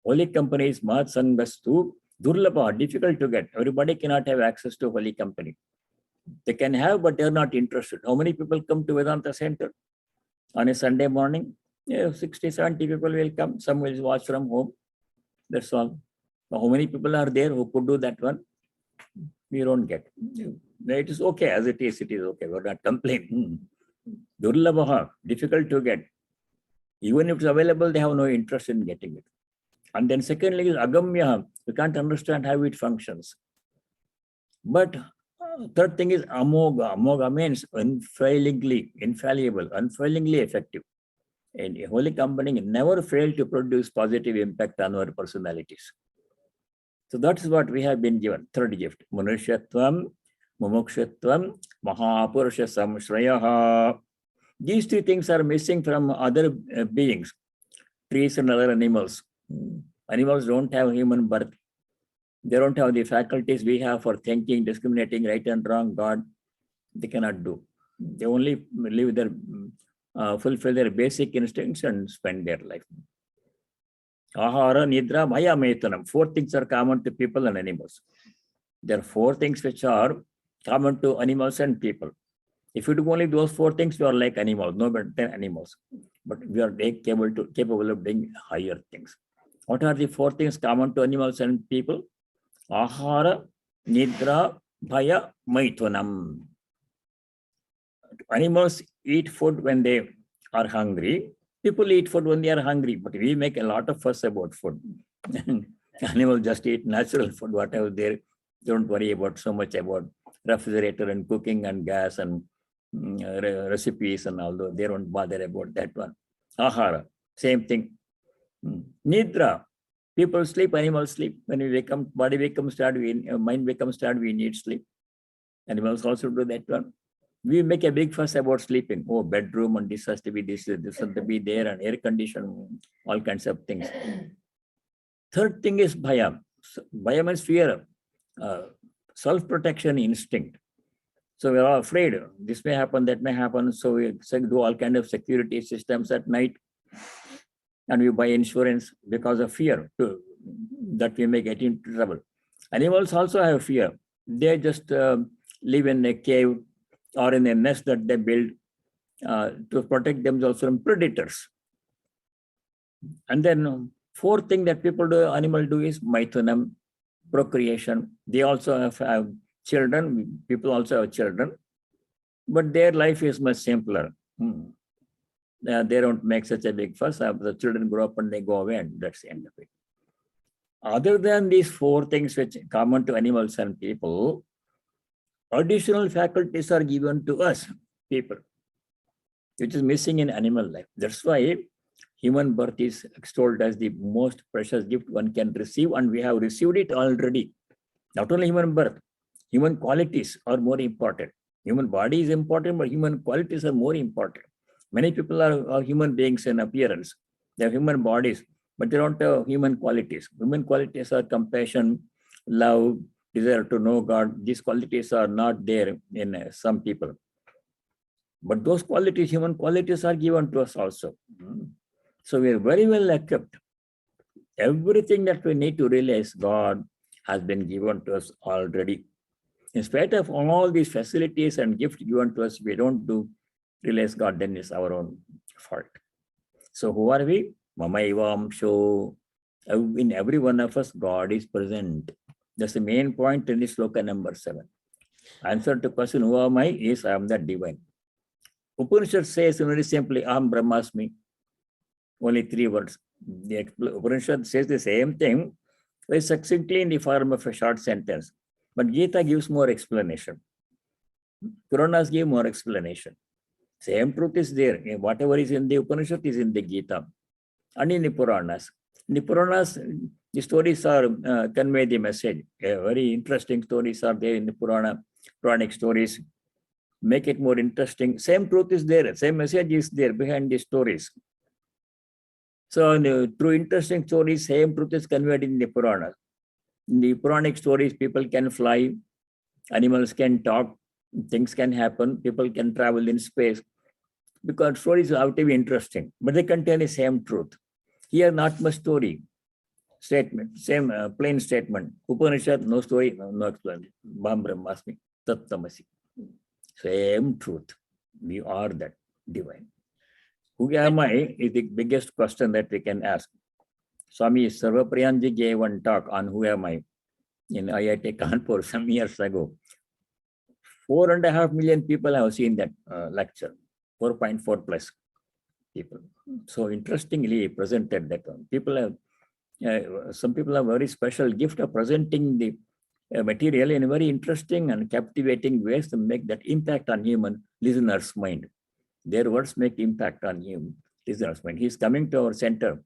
S1: Holy company is Matsangastu Durlabaha, difficult to get. Everybody cannot have access to holy company. They can have, but they are not interested. How many people come to Vedanta Center on a Sunday morning? 60, 70 people will come. Some will watch from home. That's all. How many people are there who could do that one? We don't get. It is okay as it is. It is okay. We're not complaining. Durlabaha, difficult to get. Even if it's available, they have no interest in getting it. And then secondly is Agamya. We can't understand how it functions. But third thing is Amoga. Amoga means unfailingly, infallible, unfailingly effective. And a holy company never failed to produce positive impact on our personalities. So that's what we have been given. Third gift. Manushyatvam, Mumukshatvam, Mahapurusha Samshrayaha. These three things are missing from other beings, trees and other animals. Animals don't have human birth. They don't have the faculties we have for thinking, discriminating right and wrong, God. They cannot do. They only live their, fulfill their basic instincts and spend their life. Ahara, Nidra, Bhaya, Maitanam. Four things are common to people and animals. There are four things which are common to animals and people. If you do only those four things, you are like animals, no better than animals. But we are capable of doing higher things. What are the four things common to animals and people? Ahara, Nidra, Bhaya, Maitunam. Animals eat food when they are hungry. People eat food when they are hungry, but we make a lot of fuss about food. Animals just eat natural food, whatever they don't worry about so much about refrigerator and cooking and gas and recipes and all those. They don't bother about that one. Ahara, same thing. Nidra, people sleep, animals sleep. When we wake up, body becomes tired, mind becomes tired, we need sleep. Animals also do that one. We make a big fuss about sleeping. Oh, bedroom and this has to be this has to be there, and air condition, all kinds of things. Third thing is bhaya. Bhaya means fear, self-protection instinct. So we are afraid this may happen, that may happen. So we do all kinds of security systems at night, and we buy insurance because of fear that we may get into trouble. Animals also have fear. They just live in a cave or in a nest that they build to protect themselves from predators. And then fourth thing that animals do is maitunam, procreation. They also have children. People also have children, but their life is much simpler. They don't make such a big fuss. The children grow up and they go away, and that's the end of it. Other than these four things which are common to animals and people, additional faculties are given to us, people, which is missing in animal life. That's why human birth is extolled as the most precious gift one can receive, and we have received it already. Not only human birth, human qualities are more important. Human body is important, but human qualities are more important. Many people are human beings in appearance. They have human bodies, but they don't have human qualities. Human qualities are compassion, love, desire to know God. These qualities are not there in some people. But those qualities, human qualities, are given to us also. So we are very well equipped. Everything that we need to realize God has been given to us already. In spite of all these facilities and gifts given to us, we don't realize God, then it's our own fault. So who are we? Mamaivaamsho. In every one of us, God is present. That's the main point in this sloka number 7. Answer to question, who am I? Is I am the divine. Upanishad says very simply, Aham Brahmasmi. Only 3 words. The Upanishad says the same thing, very succinctly in the form of a short sentence. But Gita gives more explanation. Puranas give more explanation. Same truth is there. Whatever is in the Upanishad is in the Gita and in the Puranas. In the Puranas, the stories are convey the message. Very interesting stories are there in the Puranic stories. Make it more interesting. Same truth is there. Same message is there behind the stories. So through interesting stories, same truth is conveyed in the Puranas. In the Puranic stories, people can fly, animals can talk, things can happen, people can travel in space, because stories have to be interesting, but they contain the same truth. Here, not much story. Statement, same plain statement. Upanishad, no story, no explanation. Bam Brahmasmi, Tat Tamasi. Same truth. We are that divine. Who am I is the biggest question that we can ask. Swami Sarvapriyanji gave one talk on who am I in IIT Kanpur some years ago. 4.5 million people have seen that lecture, 4.4 plus people. So interestingly presented that one. People have, some people have very special gift of presenting the material in a very interesting and captivating ways to make that impact on human listener's mind. Their words make impact on him, listener's mind. He's coming to our center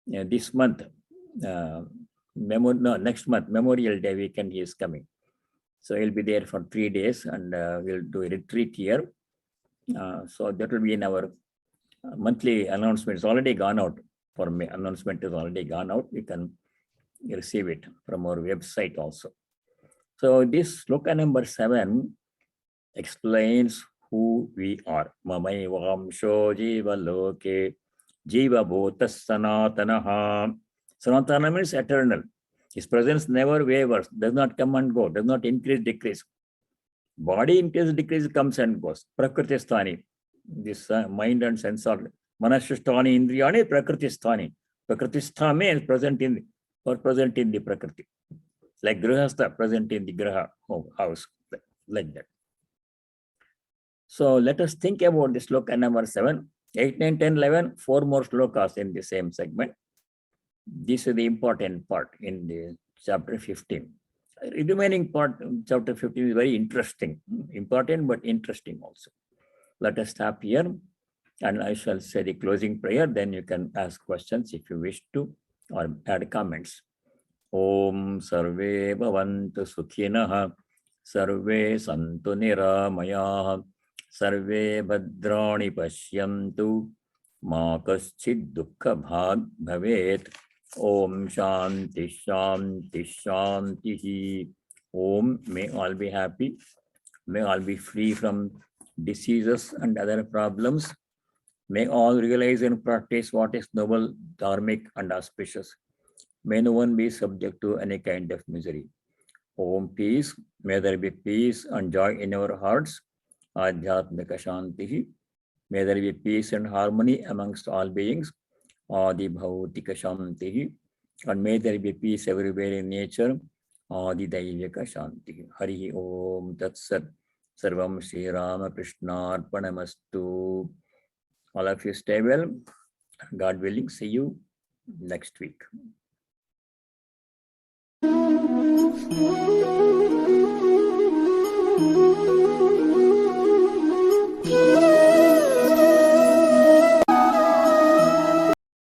S1: this month, next month, Memorial Day weekend he is coming. So he'll be there for 3 days and we'll do a retreat here. So that will be in our monthly announcement. It's already gone out. For me, announcement is already gone out. You can receive it from our website also. So this sloka number 7 explains who we are. Mamai vamsho jiva loke jiva bhutas sanatanaha. Sanatana means eternal. His presence never wavers, does not come and go, does not increase, decrease. Body increase, decrease, comes and goes. Prakritisthani. This mind and sense are manashisthani, indriyani, prakritisthani. Prakritistha means present in the prakriti. Like grihastha, present in the graha house, like that. So let us think about this sloka number 7, 8, 9, 10, 11, 4 more slokas in the same segment. This is the important part in the chapter 15. The remaining part, chapter 15, is very interesting. Important, but interesting also. Let us stop here and I shall say the closing prayer. Then you can ask questions if you wish to or add comments. Om Sarve Bhavantu Sukhinaha Sarve Santu Niramayaha Sarve Bhadrani Pashyantu Ma Kaschid Dukkha Bhag Bhavet. Om Shanti Shanti Shanti. Om, may all be happy. May all be free from diseases and other problems. May all realize and practice what is noble, dharmic and auspicious. May no one be subject to any kind of misery. Om peace. May there be peace and joy in our hearts. Adhyatmika Shanti. May there be peace and harmony amongst all beings. Adi Bhautika Shanti. And may there be peace everywhere in nature. Adi Daivika Shanti. Hari Om Tat Sat. Sarvam Sri Ramakrishna Arpanamastu. All of you stay well. God willing, see you next week.